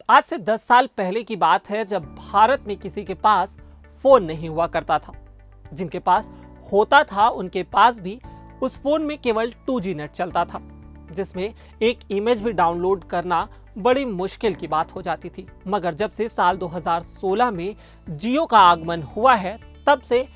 आज से 10 साल पहले की बात है जब भारत में किसी के पास फोन नहीं हुआ करता था। जिनके पास होता था उनके पास भी उस फोन में केवल 2G नेट चलता था, जिसमें एक इमेज भी डाउनलोड करना बड़ी मुश्किल की बात हो जाती थी। मगर जब से साल 2016 में जियो का आगमन हुआ है, तब से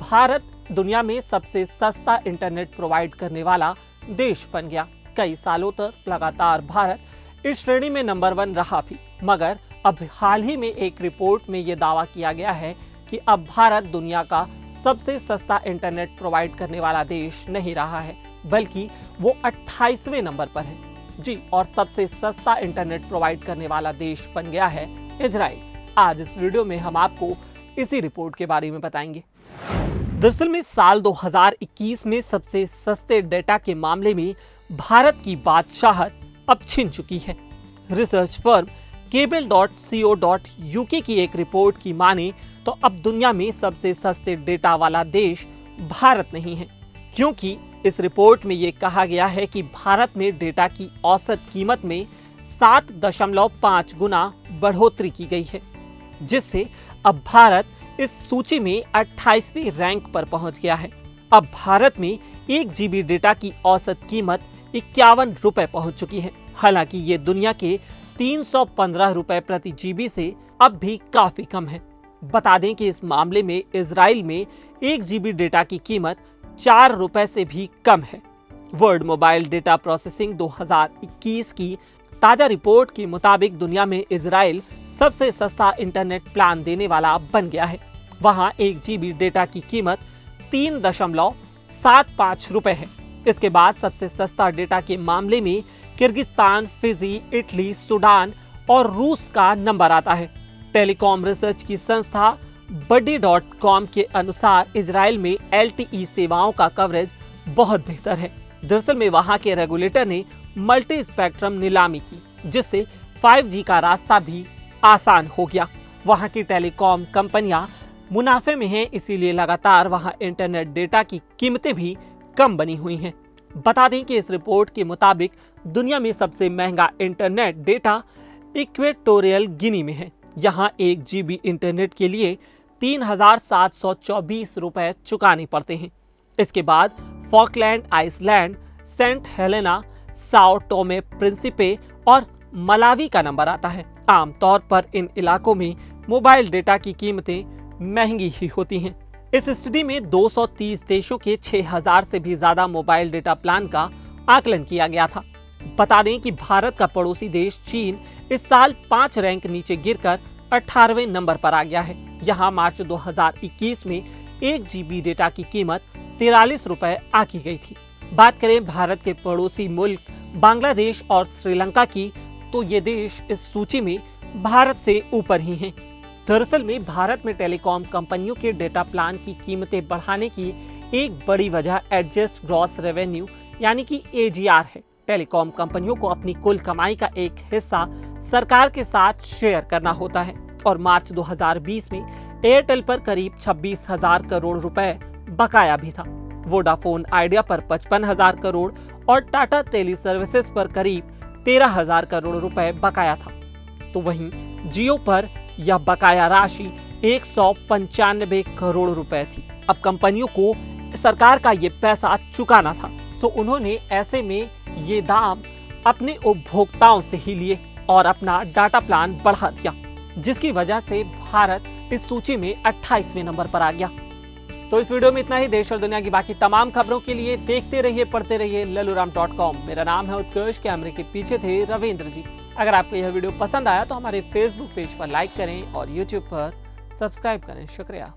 भारत दुनिया में सबसे सस्ता इंटरनेट प्रोवाइड करने वाला देश बन गया। कई सालों तक लगातार भारत इस श्रेणी में नंबर 1 रहा भी, मगर अब हाल ही में एक रिपोर्ट में यह दावा किया गया है कि अब भारत दुनिया का सबसे सस्ता इंटरनेट प्रोवाइड करने वाला देश नहीं रहा है, बल्कि वो 28वें नंबर पर है। जी, और सबसे सस्ता इंटरनेट प्रोवाइड करने वाला देश बन गया है इजराइल। आज इस वीडियो में हम आपको इसी रिपोर्ट के बारे में बताएंगे। दरअसल में साल 2021 में सबसे सस्ते डेटा के मामले में भारत की बादशाहत अब छिन चुकी है। रिसर्च फर्म cable.co.uk की एक रिपोर्ट की माने तो अब दुनिया में सबसे सस्ते डेटा वाला देश भारत नहीं है, क्योंकि इस रिपोर्ट में यह कहा गया है कि भारत में डेटा की औसत कीमत में 7.5 गुना बढ़ोतरी की गई है, जिससे अब भारत इस सूची में 28वें रैंक पर पहुंच गया है। अब भारत में 1 GB डेटा की औसत कीमत 51 रुपए पहुंच चुकी है। हालांकि ये दुनिया के 315 रुपए प्रति GB से अब भी काफी कम है। बता दें कि इस मामले में इजराइल में 1 GB डेटा की कीमत 4 रुपए से भी कम है। वर्ल्ड मोबाइल डेटा प्रोसेसिंग 2021 की ताजा रिपोर्ट के मुताबिक दुनिया में इजराइल सबसे सस्ता इंटरनेट प्लान देने वाला बन गया है। वहां 1 GB डेटा की कीमत 3.75 रुपए है। इसके बाद सबसे सस्ता डेटा के मामले में किर्गिस्तान, फिजी, इटली, सूडान और रूस का नंबर आता है। टेलीकॉम रिसर्च की संस्था buddy.com के अनुसार इजराइल में LTE सेवाओं का कवरेज बहुत बेहतर है। दरअसल में वहां के रेगुलेटर ने मल्टी स्पेक्ट्रम नीलामी की, जिससे 5G का रास्ता भी आसान हो गया। वहां की टेलीकॉम कंपनियां मुनाफे में हैं, इसीलिए लगातार वहां इंटरनेट डेटा की कीमतें भी कम बनी हुई हैं। बता दें कि इस रिपोर्ट के मुताबिक दुनिया में सबसे महंगा इंटरनेट डेटा इक्वेटोरियल गिनी में है। यहाँ 1 GB इंटरनेट के लिए 3,724 रुपए चुकाने पड़ते हैं। इसके बाद Falkland Island, Saint Helena, Sao Tome Principe और मलावी का नंबर आता है। आमतौर पर इन इलाकों में मोबाइल डेटा की कीमतें महंगी ही होती हैं। इस स्टडी में 230 देशों के 6,000 से भी ज्यादा मोबाइल डेटा प्लान का आकलन किया गया था। बता दें कि भारत का पड़ोसी देश चीन इस साल 5 रैंक नीचे गिरकर 18वें नंबर पर आ गया है। यहाँ मार्च 2021 में 1 GB डेटा की कीमत 43 रुपए आकी गई थी। बात करें भारत के पड़ोसी मुल्क बांग्लादेश और श्रीलंका की, तो ये देश इस सूची में भारत से ऊपर ही हैं। दरअसल में भारत में टेलीकॉम कंपनियों के डेटा प्लान की कीमतें बढ़ाने की एक बड़ी वजह एडजस्ट ग्रॉस रेवेन्यू यानी कि AGR है। टेलीकॉम कंपनियों को अपनी कुल कमाई का एक हिस्सा सरकार के साथ शेयर करना होता है और मार्च 2020 में एयरटेल पर करीब 26,000 करोड़ रुपए बकाया भी था। वोडाफोन आइडिया पर 55,000 करोड़ और टाटा टेली सर्विसेज पर करीब 13,000 करोड़ रुपए बकाया था। तो वहीं जियो पर यह बकाया राशि 195 करोड़ रुपए थी। अब कंपनियों को सरकार का ये पैसा चुकाना था, तो उन्होंने ऐसे में ये दाम अपने उपभोक्ताओं से ही लिए और अपना डाटा प्लान बढ़ा दिया, जिसकी वजह से भारत इस सूची में 28वें नंबर पर आ गया। तो इस वीडियो में इतना ही। देश और दुनिया की बाकी तमाम खबरों के लिए देखते रहिए, पढ़ते रहिए laluram.com। मेरा नाम है उत्कर्ष, कैमरे के पीछे थे रविंद्र जी। अगर आपको यह वीडियो पसंद आया तो हमारे फेसबुक पेज पर लाइक करें और यूट्यूब पर सब्सक्राइब करें। शुक्रिया।